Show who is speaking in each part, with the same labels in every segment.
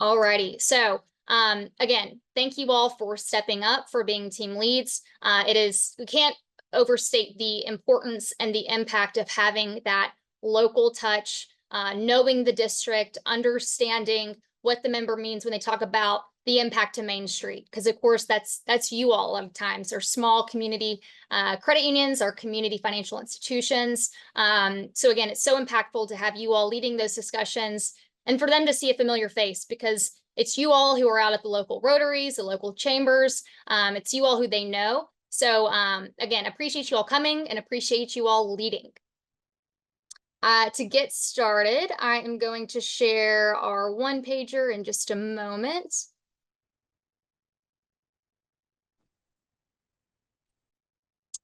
Speaker 1: Alrighty. So, again, thank you all for stepping up, for being team leads. We can't overstate the importance and the impact of having that local touch, knowing the district, understanding what the member means when they talk about the impact to Main Street. Because of course, that's you all a lot of times, or small community credit unions, or community financial institutions. So again, it's so impactful to have you all leading those discussions and for them to see a familiar face, because it's you all who are out at the local rotaries, the local chambers. It's you all who they know. So again, appreciate you all coming and appreciate you all leading. To get started, I am going to share our one pager in just a moment.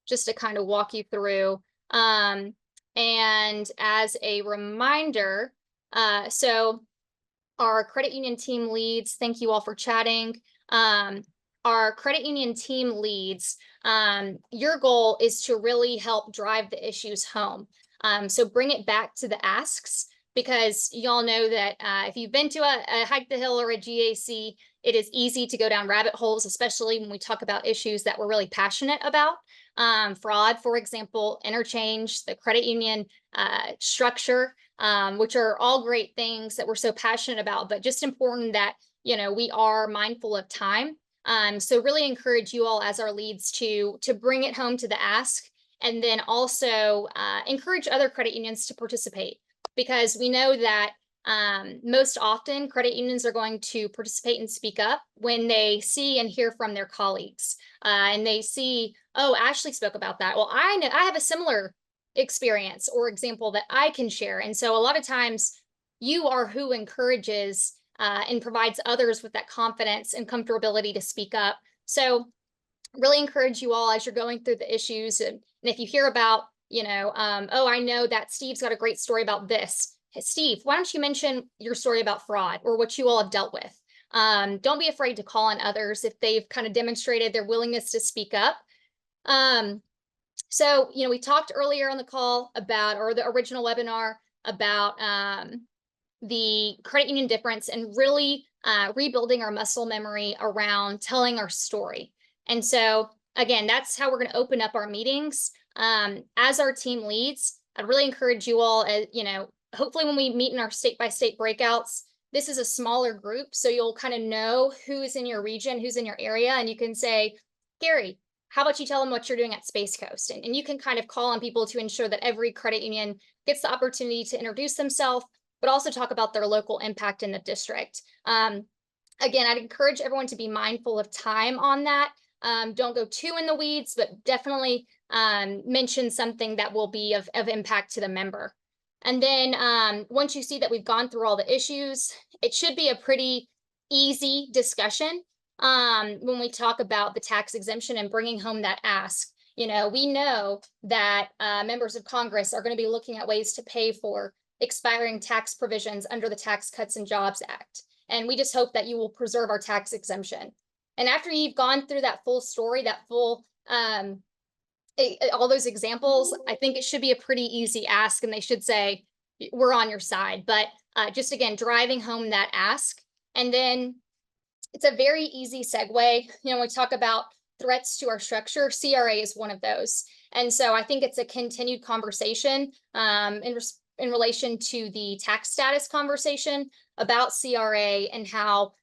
Speaker 1: Just to kind of walk you through. And as a reminder, so our credit union team leads, thank you all for chatting. Our credit union team leads, your goal is to really help drive the issues home. So bring it back to the asks, because y'all know that if you've been to a Hike the Hill or a GAC, it is easy to go down rabbit holes, especially when we talk about issues that we're really passionate about. Fraud, for example, interchange, the credit union structure, which are all great things that we're so passionate about, but just important that, we are mindful of time. So really encourage you all as our leads to bring it home to the ask, and then also encourage other credit unions to participate, because we know that most often credit unions are going to participate and speak up when they see and hear from their colleagues, and they see, oh, Ashley spoke about that. Well, I know I have a similar experience or example that I can share. And so a lot of times you are who encourages and provides others with that confidence and comfortability to speak up. So really encourage you all as you're going through the issues. And if you hear about, oh, I know that Steve's got a great story about this. Hey, Steve, why don't you mention your story about fraud or what you all have dealt with? Don't be afraid to call on others if they've kind of demonstrated their willingness to speak up. So, we talked earlier on the call about, or the original webinar, about the credit union difference and really rebuilding our muscle memory around telling our story. And so, again, that's how we're going to open up our meetings. As our team leads, I'd really encourage you all, hopefully when we meet in our state-by-state breakouts, this is a smaller group, so you'll kind of know who's in your region, who's in your area, and you can say, Gary, how about you tell them what you're doing at Space Coast? And you can kind of call on people to ensure that every credit union gets the opportunity to introduce themselves, but also talk about their local impact in the district. Again, I'd encourage everyone to be mindful of time on that. Don't go too in the weeds, but definitely mention something that will be of impact to the member. And then once you see that we've gone through all the issues, it should be a pretty easy discussion when we talk about the tax exemption and bringing home that ask. We know that members of Congress are going to be looking at ways to pay for expiring tax provisions under the Tax Cuts and Jobs Act. And we just hope that you will preserve our tax exemption. And after you've gone through that full story, that full all those examples, I think it should be a pretty easy ask, and they should say, we're on your side. But just again, driving home that ask. And then it's a very easy segue. We talk about threats to our structure. CRA is one of those. And so I think it's a continued conversation in relation to the tax status conversation about CRA and how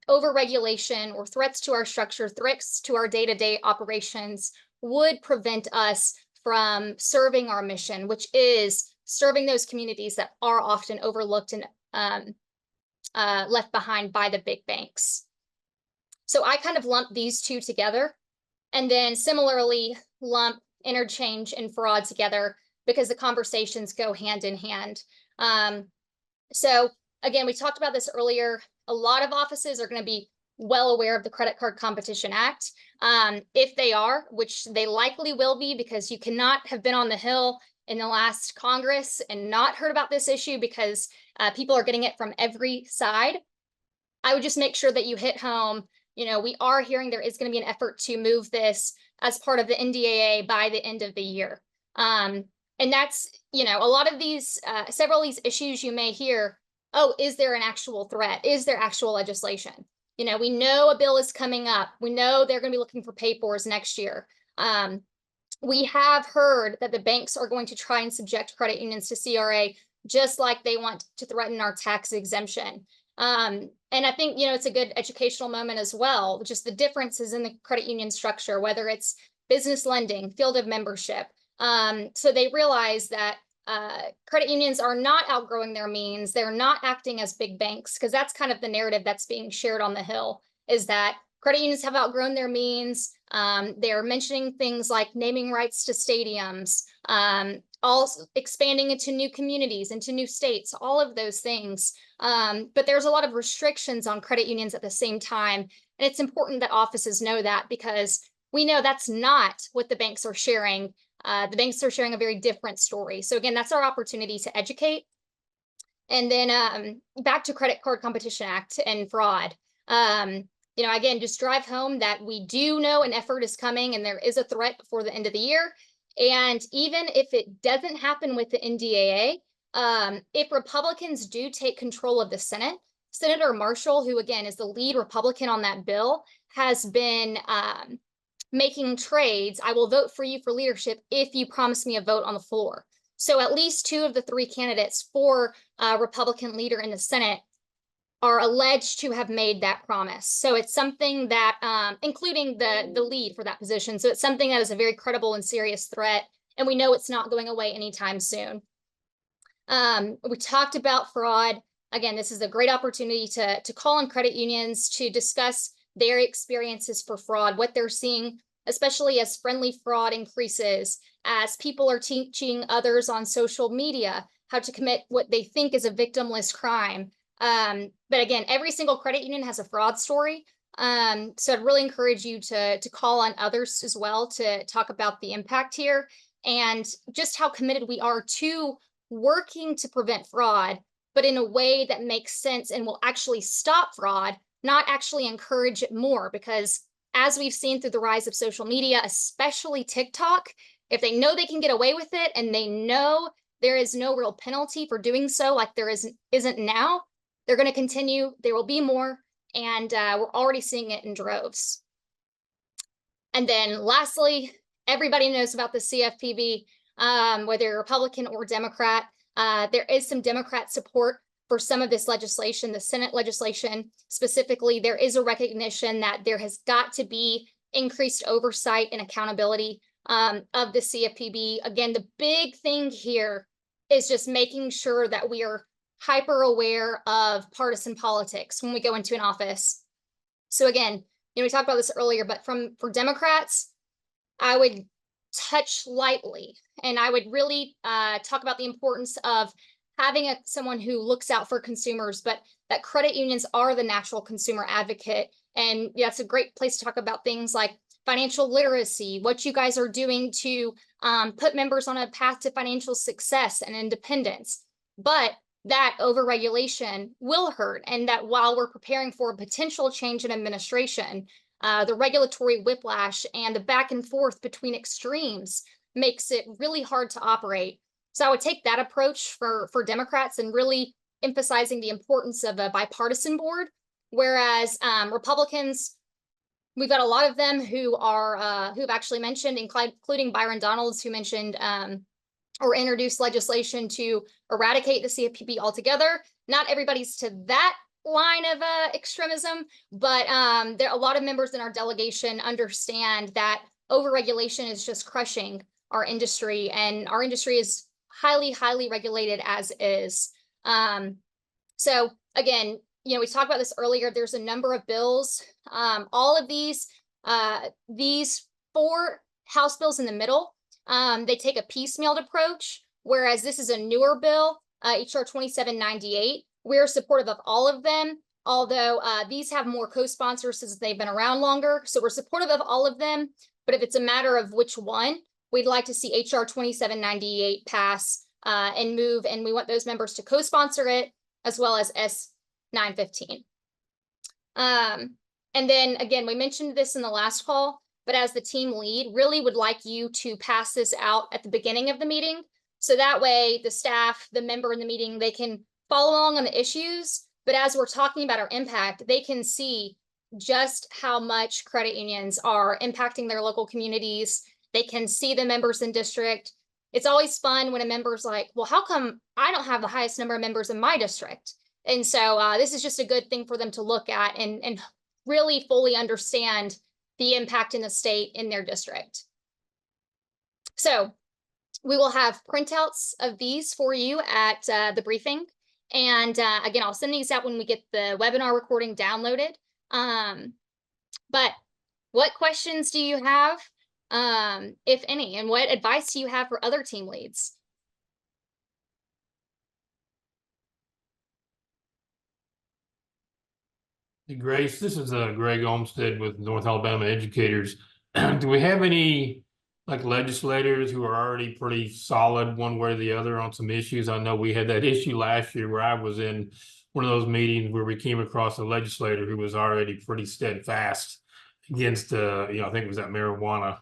Speaker 1: overregulation or threats to our structure, threats to our day-to-day operations would prevent us from serving our mission, which is serving those communities that are often overlooked and left behind by the big banks. So I kind of lump these two together, and then similarly lump interchange and fraud together, because the conversations go hand in hand. So again, we talked about this earlier. A lot of offices are going to be well aware of the Credit Card Competition Act. If they are, which they likely will be, because you cannot have been on the Hill in the last Congress and not heard about this issue, because people are getting it from every side. I would just make sure that you hit home. We are hearing there is going to be an effort to move this as part of the NDAA by the end of the year. And that's, a lot of these, several of these issues you may hear oh, is there an actual threat? Is there actual legislation? You know, we know a bill is coming up. We know they're going to be looking for pay-fors next year. We have heard that the banks are going to try and subject credit unions to CRA, just like they want to threaten our tax exemption. And I think, you know, it's a good educational moment as well, just the differences in the credit union structure, whether it's business lending, field of membership. So they realize that credit unions are not outgrowing their means. They're not acting as big banks, because that's kind of the narrative that's being shared on the Hill, is that credit unions have outgrown their means. They're mentioning things like naming rights to stadiums, also expanding into new communities, into new states, all of those things. But there's a lot of restrictions on credit unions at the same time. And it's important that offices know that, because we know that's not what the banks are sharing. The banks are sharing a very different story. So again, that's our opportunity to educate. And then back to Credit Card Competition Act and fraud. You know, again, just drive home that we do know an effort is coming and there is a threat before the end of the year. And even if it doesn't happen with the NDAA, if Republicans do take control of the Senate, Senator Marshall, who again is the lead Republican on that bill, has been making trades. I will vote for you for leadership if you promise me a vote on the floor. So at least 2 of the 3 candidates for Republican leader in the Senate are alleged to have made that promise. So it's something that, including the lead for that position. So it's something that is a very credible and serious threat. And we know it's not going away anytime soon. We talked about fraud. Again, this is a great opportunity to call on credit unions to discuss their experiences for fraud, what they're seeing, especially as friendly fraud increases, as people are teaching others on social media how to commit what they think is a victimless crime. But again, every single credit union has a fraud story. So I'd really encourage you to call on others as well to talk about the impact here and just how committed we are to working to prevent fraud, but in a way that makes sense and will actually stop fraud, not actually encourage it more. Because as we've seen through the rise of social media, especially TikTok, if they know they can get away with it and they know there is no real penalty for doing so, like there isn't now, they're going to continue. There will be more, and we're already seeing it in droves. And then lastly, everybody knows about the CFPB, whether you're Republican or Democrat. There is some Democrat support for some of this legislation, the Senate legislation specifically. There is a recognition that there has got to be increased oversight and accountability of the CFPB. Again, the big thing here is just making sure that we are hyper aware of partisan politics when we go into an office. So again, you know, we talked about this earlier, but for Democrats, I would touch lightly, and I would really talk about the importance of having someone who looks out for consumers, but that credit unions are the natural consumer advocate. And yeah, it's a great place to talk about things like financial literacy, what you guys are doing to put members on a path to financial success and independence. But that overregulation will hurt, and that while we're preparing for a potential change in administration, the regulatory whiplash and the back and forth between extremes makes it really hard to operate. So I would take that approach for Democrats and really emphasizing the importance of a bipartisan board, whereas Republicans, we've got a lot of them who are who've actually mentioned, including Byron Donalds, who mentioned or introduced legislation to eradicate the CFPB altogether. Not everybody's to that line of extremism, but there are a lot of members in our delegation understand that overregulation is just crushing our industry, and our industry is highly regulated as is. So again, you know, we talked about this earlier. There's a number of bills. All of these 4 House bills in the middle, they take a piecemealed approach, whereas this is a newer bill, HR 2798. We're supportive of all of them, although these have more co-sponsors since they've been around longer. So we're supportive of all of them, but if it's a matter of which one, we'd like to see HR 2798 pass and move, and we want those members to co-sponsor it, as well as S 915. And then again, we mentioned this in the last call, but as the team lead, really would like you to pass this out at the beginning of the meeting. So that way the staff, the member in the meeting, they can follow along on the issues, but as we're talking about our impact, they can see just how much credit unions are impacting their local communities. They can see the members in district. It's always fun when a member's like, well, how come I don't have the highest number of members in my district? And so this is just a good thing for them to look at and really fully understand the impact in the state in their district. So we will have printouts of these for you at the briefing. And again, I'll send these out when we get the webinar recording downloaded. But what questions do you have, if any, and what advice do you have for other team leads?
Speaker 2: Hey, Grace, this is Greg Olmsted with North Alabama Educators. Do we have any like legislators who are already pretty solid one way or the other on some issues? I know we had that issue last year where I was in one of those meetings where we came across a legislator who was already pretty steadfast against I think it was that marijuana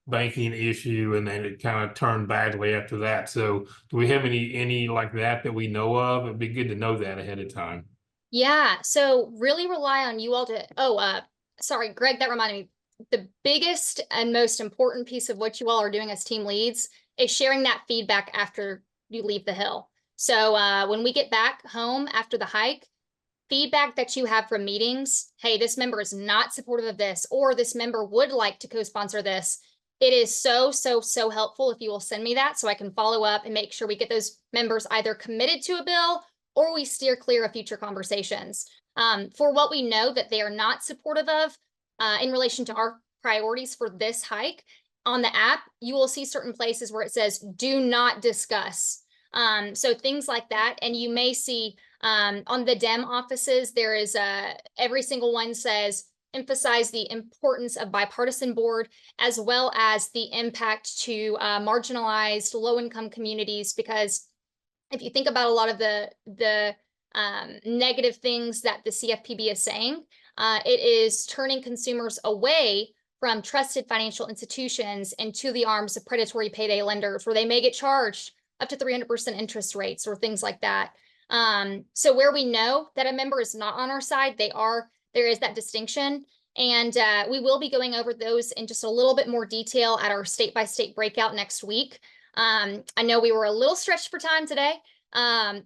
Speaker 2: banking issue, and then it kind of turned badly after that. So do we have any like that we know of? It'd be good to know that ahead of time.
Speaker 1: Yeah, so really rely on you all to, sorry, Greg, that reminded me. The biggest and most important piece of what you all are doing as team leads is sharing that feedback after you leave the Hill. So when we get back home after the hike, feedback that you have from meetings, hey, this member is not supportive of this, or this member would like to co-sponsor this. It is so helpful if you will send me that so I can follow up and make sure we get those members either committed to a bill or we steer clear of future conversations. For what we know that they are not supportive of in relation to our priorities for this hike, on the app, you will see certain places where it says, do not discuss. So things like that. And you may see on the DEM offices, there is every single one says, emphasize the importance of bipartisan board, as well as the impact to marginalized low-income communities, because if you think about a lot of the negative things that the CFPB is saying, it is turning consumers away from trusted financial institutions into the arms of predatory payday lenders, where they may get charged up to 300% interest rates or things like that. So where we know that a member is not on our side, there is that distinction. And we will be going over those in just a little bit more detail at our state-by-state breakout next week. I know we were a little stretched for time today.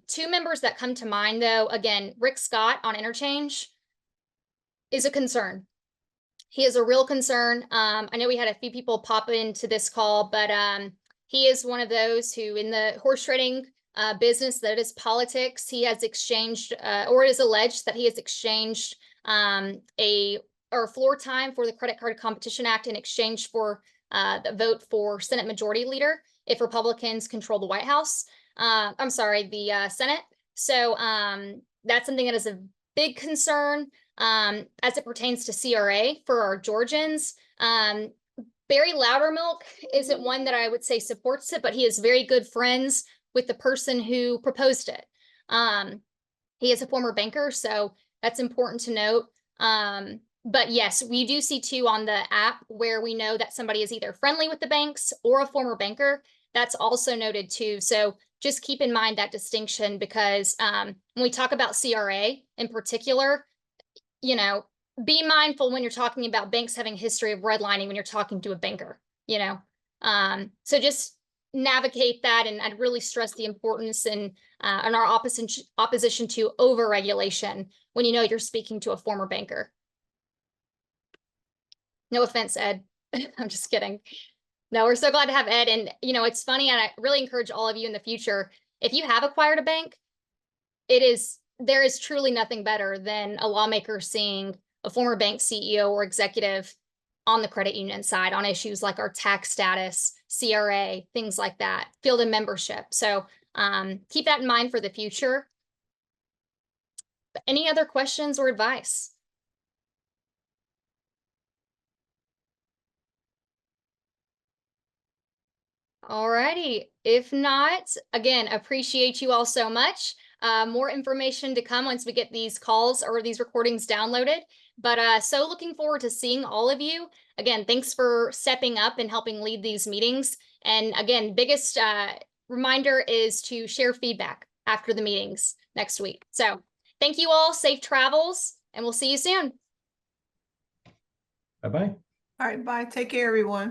Speaker 1: Two members that come to mind, though, again, Rick Scott on interchange is a concern. He is a real concern. I know we had a few people pop into this call, but he is one of those who, in the horse trading business that is politics, he has exchanged, or it is alleged that he has exchanged floor time for the Credit Card Competition Act in exchange for the vote for Senate Majority Leader if Republicans control the White House. I'm sorry, the Senate. So that's something that is a big concern as it pertains to CRA for our Georgians. Barry Loudermilk isn't one that I would say supports it, but he is very good friends with the person who proposed it. He is a former banker, so that's important to note. But yes, we do see too on the app where we know that somebody is either friendly with the banks or a former banker. That's also noted too. So just keep in mind that distinction, because when we talk about CRA in particular, be mindful when you're talking about banks having a history of redlining when you're talking to a banker, so just navigate that. And I'd really stress the importance and our opposition to overregulation when you're speaking to a former banker. No offense, Ed. I'm just kidding. No, we're so glad to have Ed. And, it's funny, and I really encourage all of you in the future, if you have acquired a bank, there is truly nothing better than a lawmaker seeing a former bank CEO or executive on the credit union side on issues like our tax status, CRA, things like that, field and membership. So keep that in mind for the future. But any other questions or advice? All righty. If not, again, appreciate you all so much. More information to come once we get these calls or these recordings downloaded. But so looking forward to seeing all of you. Again, thanks for stepping up and helping lead these meetings. And again, biggest reminder is to share feedback. after the meetings next week. So thank you all, safe travels, and we'll see you soon.
Speaker 3: Bye-bye.
Speaker 4: All right, bye. Take care, everyone.